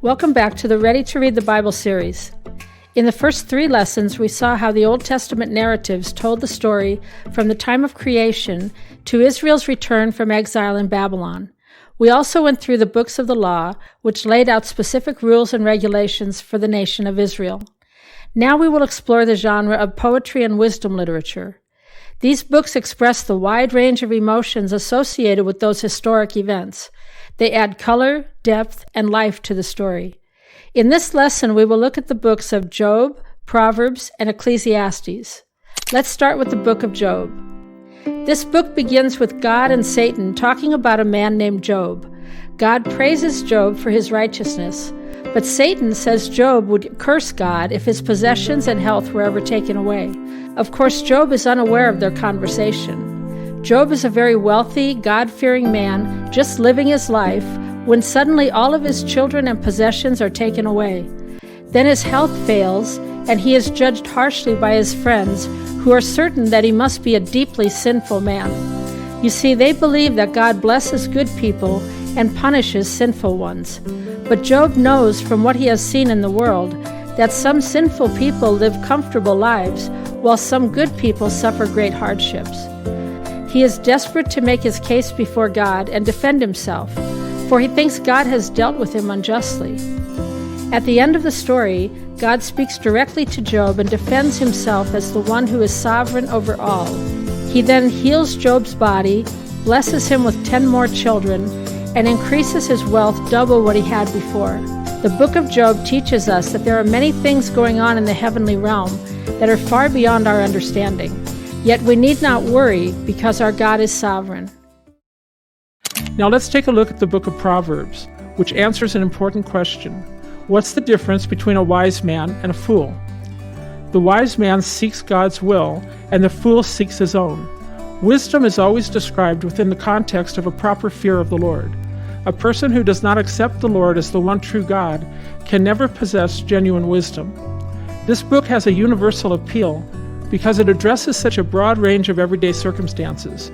Welcome back to the Ready to Read the Bible series. In the first 3 lessons, we saw how the Old Testament narratives told the story from the time of creation to Israel's return from exile in Babylon. We also went through the books of the law, which laid out specific rules and regulations for the nation of Israel. Now we will explore the genre of poetry and wisdom literature. These books express the wide range of emotions associated with those historic events. They add color, depth, and life to the story. In this lesson, we will look at the books of Job, Proverbs, and Ecclesiastes. Let's start with the book of Job. This book begins with God and Satan talking about a man named Job. God praises Job for his righteousness, but Satan says Job would curse God if his possessions and health were ever taken away. Of course, Job is unaware of their conversation. Job is a very wealthy, God-fearing man, just living his life, when suddenly all of his children and possessions are taken away. Then his health fails, and he is judged harshly by his friends, who are certain that he must be a deeply sinful man. You see, they believe that God blesses good people and punishes sinful ones. But Job knows from what he has seen in the world that some sinful people live comfortable lives, while some good people suffer great hardships. He is desperate to make his case before God and defend himself, for he thinks God has dealt with him unjustly. At the end of the story, God speaks directly to Job and defends himself as the one who is sovereign over all. He then heals Job's body, blesses him with 10 more children, and increases his wealth double what he had before. The book of Job teaches us that there are many things going on in the heavenly realm that are far beyond our understanding. Yet we need not worry because our God is sovereign. Now let's take a look at the book of Proverbs, which answers an important question. What's the difference between a wise man and a fool? The wise man seeks God's will, and the fool seeks his own. Wisdom is always described within the context of a proper fear of the Lord. A person who does not accept the Lord as the one true God can never possess genuine wisdom. This book has a universal appeal because it addresses such a broad range of everyday circumstances.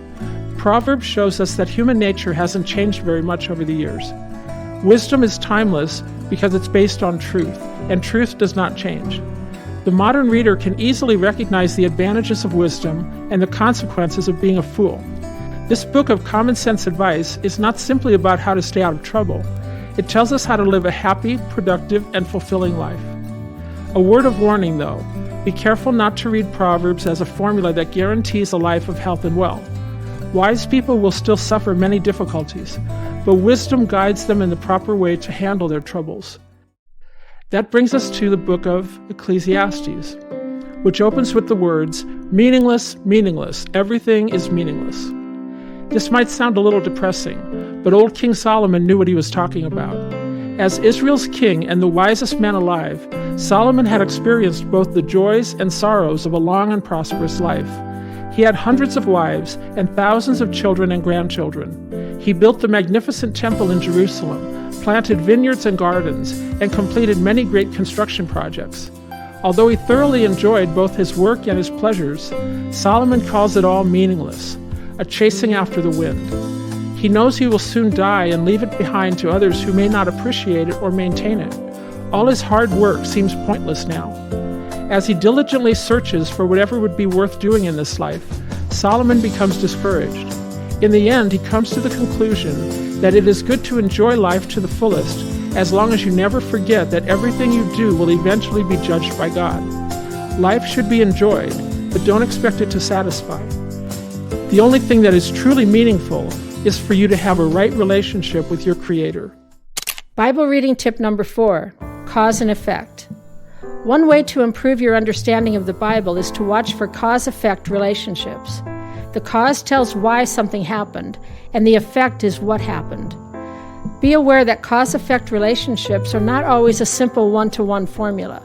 Proverbs shows us that human nature hasn't changed very much over the years. Wisdom is timeless because it's based on truth, and truth does not change. The modern reader can easily recognize the advantages of wisdom and the consequences of being a fool. This book of common sense advice is not simply about how to stay out of trouble. It tells us how to live a happy, productive, and fulfilling life. A word of warning, though. Be careful not to read Proverbs as a formula that guarantees a life of health and wealth. Wise people will still suffer many difficulties, but wisdom guides them in the proper way to handle their troubles. That brings us to the book of Ecclesiastes, which opens with the words, "Meaningless, meaningless, everything is meaningless." This might sound a little depressing, but old King Solomon knew what he was talking about. As Israel's king and the wisest man alive, Solomon had experienced both the joys and sorrows of a long and prosperous life. He had hundreds of wives and thousands of children and grandchildren. He built the magnificent temple in Jerusalem, planted vineyards and gardens, and completed many great construction projects. Although he thoroughly enjoyed both his work and his pleasures, Solomon calls it all meaningless, a chasing after the wind. He knows he will soon die and leave it behind to others who may not appreciate it or maintain it. All his hard work seems pointless now. As he diligently searches for whatever would be worth doing in this life, Solomon becomes discouraged. In the end, he comes to the conclusion that it is good to enjoy life to the fullest, as long as you never forget that everything you do will eventually be judged by God. Life should be enjoyed, but don't expect it to satisfy. The only thing that is truly meaningful is for you to have a right relationship with your Creator. Bible reading tip number 4, cause and effect. One way to improve your understanding of the Bible is to watch for cause-effect relationships. The cause tells why something happened, and the effect is what happened. Be aware that cause-effect relationships are not always a simple one-to-one formula.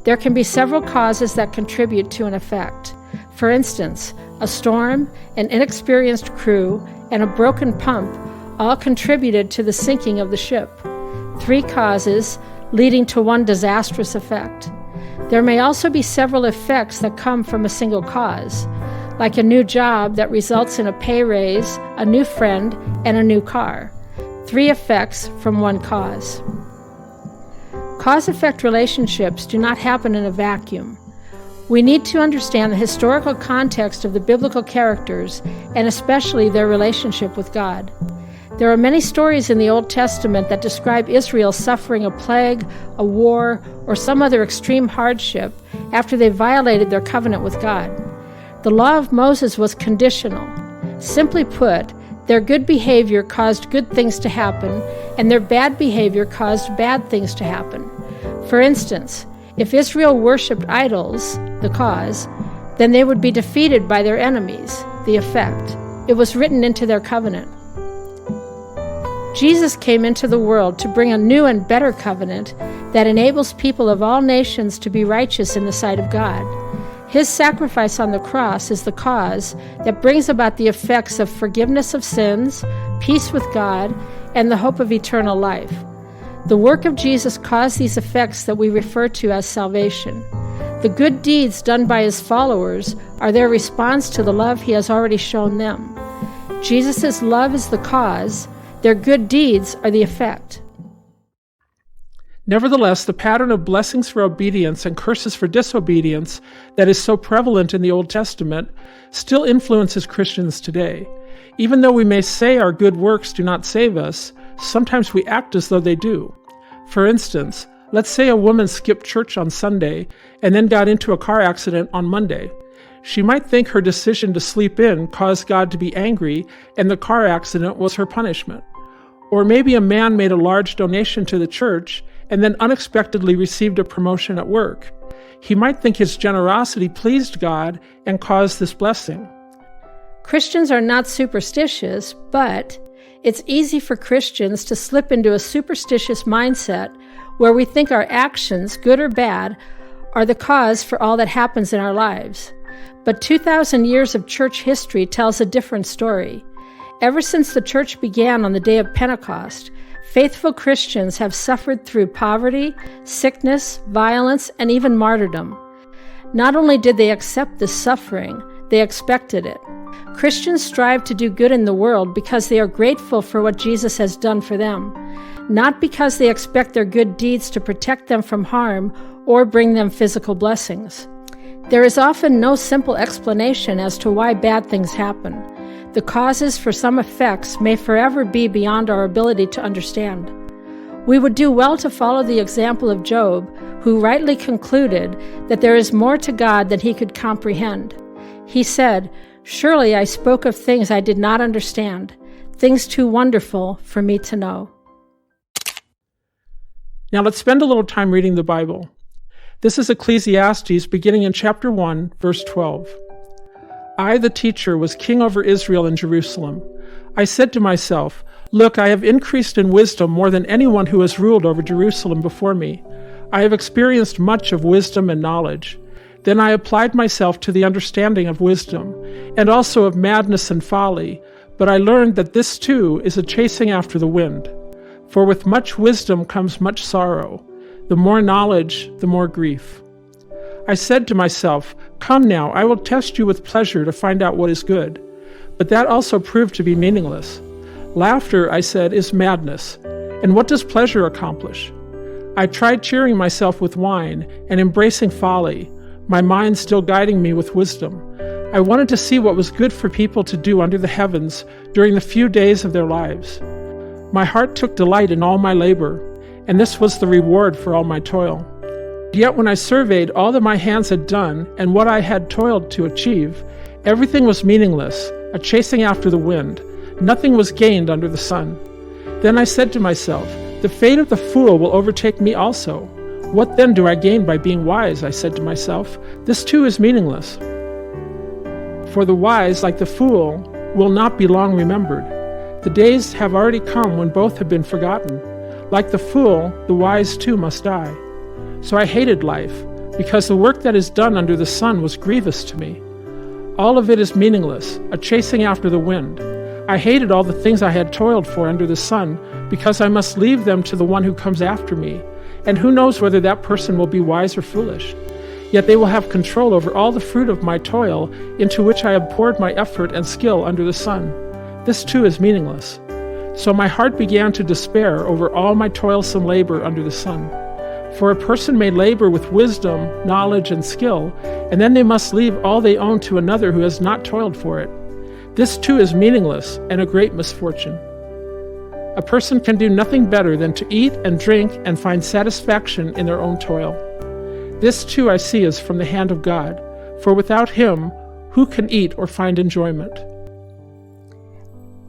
There can be several causes that contribute to an effect. For instance, a storm, an inexperienced crew, and a broken pump all contributed to the sinking of the ship. 3 causes leading to one disastrous effect. There may also be several effects that come from a single cause, like a new job that results in a pay raise, a new friend, and a new car. 3 effects from one cause. Cause-effect relationships do not happen in a vacuum. We need to understand the historical context of the biblical characters, and especially their relationship with God. There are many stories in the Old Testament that describe Israel suffering a plague, a war, or some other extreme hardship after they violated their covenant with God. The law of Moses was conditional. Simply put, their good behavior caused good things to happen, and their bad behavior caused bad things to happen. For instance, if Israel worshipped idols, the cause, then they would be defeated by their enemies, the effect. It was written into their covenant. Jesus came into the world to bring a new and better covenant that enables people of all nations to be righteous in the sight of God. His sacrifice on the cross is the cause that brings about the effects of forgiveness of sins, peace with God, and the hope of eternal life. The work of Jesus caused these effects that we refer to as salvation. The good deeds done by his followers are their response to the love he has already shown them. Jesus' love is the cause, their good deeds are the effect. Nevertheless, the pattern of blessings for obedience and curses for disobedience that is so prevalent in the Old Testament still influences Christians today. Even though we may say our good works do not save us, sometimes we act as though they do. For instance, let's say a woman skipped church on Sunday and then got into a car accident on Monday. She might think her decision to sleep in caused God to be angry and the car accident was her punishment. Or maybe a man made a large donation to the church and then unexpectedly received a promotion at work. He might think his generosity pleased God and caused this blessing. Christians are not superstitious, but it's easy for Christians to slip into a superstitious mindset where we think our actions, good or bad, are the cause for all that happens in our lives. But 2,000 years of church history tells a different story. Ever since the church began on the day of Pentecost, faithful Christians have suffered through poverty, sickness, violence, and even martyrdom. Not only did they accept this suffering, they expected it. Christians strive to do good in the world because they are grateful for what Jesus has done for them, not because they expect their good deeds to protect them from harm or bring them physical blessings. There is often no simple explanation as to why bad things happen. The causes for some effects may forever be beyond our ability to understand. We would do well to follow the example of Job, who rightly concluded that there is more to God than he could comprehend. He said, "Surely I spoke of things I did not understand, things too wonderful for me to know." Now let's spend a little time reading the Bible. This is Ecclesiastes, beginning in chapter 1, verse 12. I, the teacher, was king over Israel and Jerusalem. I said to myself, "Look, I have increased in wisdom more than anyone who has ruled over Jerusalem before me. I have experienced much of wisdom and knowledge." Then I applied myself to the understanding of wisdom, and also of madness and folly, but I learned that this too is a chasing after the wind. For with much wisdom comes much sorrow. The more knowledge, the more grief. I said to myself, "Come now, I will test you with pleasure to find out what is good." But that also proved to be meaningless. Laughter, I said, is madness. And what does pleasure accomplish? I tried cheering myself with wine and embracing folly, my mind still guiding me with wisdom. I wanted to see what was good for people to do under the heavens during the few days of their lives. My heart took delight in all my labor, and this was the reward for all my toil. Yet when I surveyed all that my hands had done and what I had toiled to achieve, everything was meaningless, a chasing after the wind. Nothing was gained under the sun. Then I said to myself, "The fate of the fool will overtake me also. What then do I gain by being wise?" I said to myself. "This too is meaningless." For the wise, like the fool, will not be long remembered. The days have already come when both have been forgotten. Like the fool, the wise too must die. So I hated life, because the work that is done under the sun was grievous to me. All of it is meaningless, a chasing after the wind. I hated all the things I had toiled for under the sun, because I must leave them to the one who comes after me. And who knows whether that person will be wise or foolish. Yet they will have control over all the fruit of my toil, into which I have poured my effort and skill under the sun. This too is meaningless. So my heart began to despair over all my toilsome labor under the sun. For a person may labor with wisdom, knowledge, and skill, and then they must leave all they own to another who has not toiled for it. This too is meaningless and a great misfortune. A person can do nothing better than to eat and drink and find satisfaction in their own toil. This too I see is from the hand of God, for without him, who can eat or find enjoyment?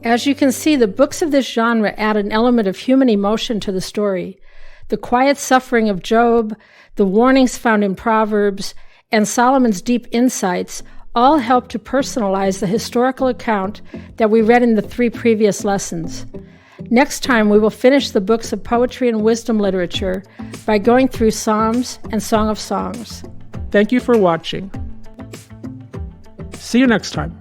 As you can see, the books of this genre add an element of human emotion to the story. The quiet suffering of Job, the warnings found in Proverbs, and Solomon's deep insights all help to personalize the historical account that we read in the 3 previous lessons. Next time, we will finish the books of poetry and wisdom literature by going through Psalms and Song of Songs. Thank you for watching. See you next time.